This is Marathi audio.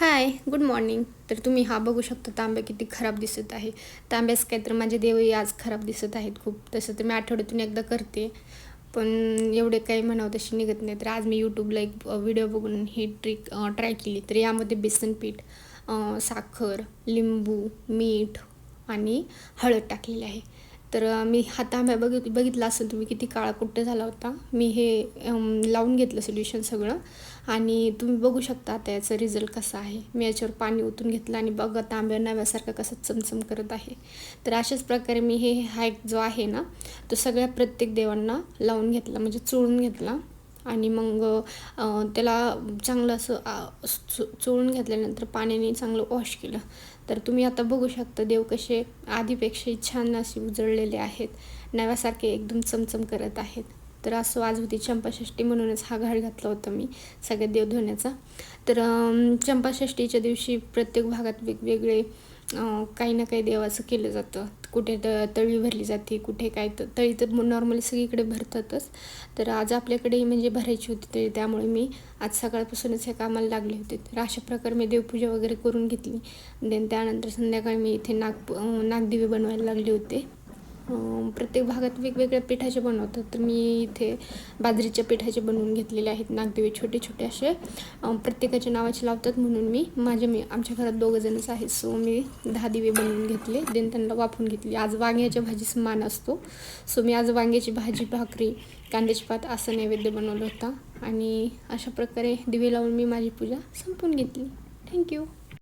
हाय, गुड मॉर्निंग. तर तुम्ही हा बघू शकता तांब्या किती खराब दिसत आहे. तांब्याच काय तर माझे देवही आज खराब दिसत आहेत खूप. तसं तर मी आठवड्यातून एकदा करते, पण एवढे काही म्हणावं तशी निघत नाही. तर आज मी यूट्यूबला एक व्हिडिओ बघून ही ट्रिक ट्राय केली. तर यामध्ये बेसन पीठ, साखर, लिंबू, मीठ आणि हळद टाकलेली आहे. तर मी हा तांब्या बघितला असेल तुम्ही किती काळा कुट्ट झाला होता. मी हे लावून घेतलं सोल्युशन सगळं आणि तुम्ही बघू शकता आता याचा रिझल्ट कसा आहे. मी याच्यावर पाणी ओतून घेतलं आणि बघा तांब्या नव्यासारखा कसा चमचम करत आहे. तर अशाच प्रकारे मी हे हॅक जो आहे ना, तो सगळ्या प्रत्येक देवांना लावून घेतला, म्हणजे चोळून घेतला आणि मग त्याला चांगलं असं चोळून घेतल्यानंतर पाण्याने चांगलं वॉश केलं. तर तुम्ही आता बघू शकता देव कसे आधीपेक्षाही छान असे उजळलेले आहेत, नव्यासारखे एकदम चमचम करत आहेत. तर असं आज होती चंपाषष्ठी, म्हणूनच हा घाट घातला होता मी सगळे देव धुण्याचा. तर चंपाषष्ठीच्या दिवशी प्रत्येक भागात वेगवेगळे काही ना काही देवाचं केलं जातं. कुठे तळी भरली जाते, कुठे काय. तर तळी तर नॉर्मली सगळीकडे भरतातच. तर आज आपल्याकडेही म्हणजे भरायची होती तळी, त्यामुळे मी आज सकाळपासूनच ह्या कामाला लागले होते. तर अशा प्रकारे मी देवपूजा वगैरे करून घेतली. देन त्यानंतर संध्याकाळी मी इथे नागदिवे बनवायला लागले होते. प्रत्येक भागात वेगवेगळ्या पिठाचे बनवतात, तर मी इथे बाजरीच्या पिठाचे बनवून घेतलेले आहेत नागदिवे, छोटे छोटे असे. प्रत्येकाच्या नावाचे लावतात म्हणून मी आमच्या घरात 2 जणच आहेत, सो मी 10 दिवे बनवून घेतले. देन त्यांना वाफवून घेतली. आज वांग्याच्या भाजीचा मान असतो, सो मी आज वांग्याची भाजी, भाकरी, कांद्याची पात असं नैवेद्य बनवलं होता. आणि अशा प्रकारे दिवे लावून मी माझी पूजा संपवून घेतली. थँक्यू.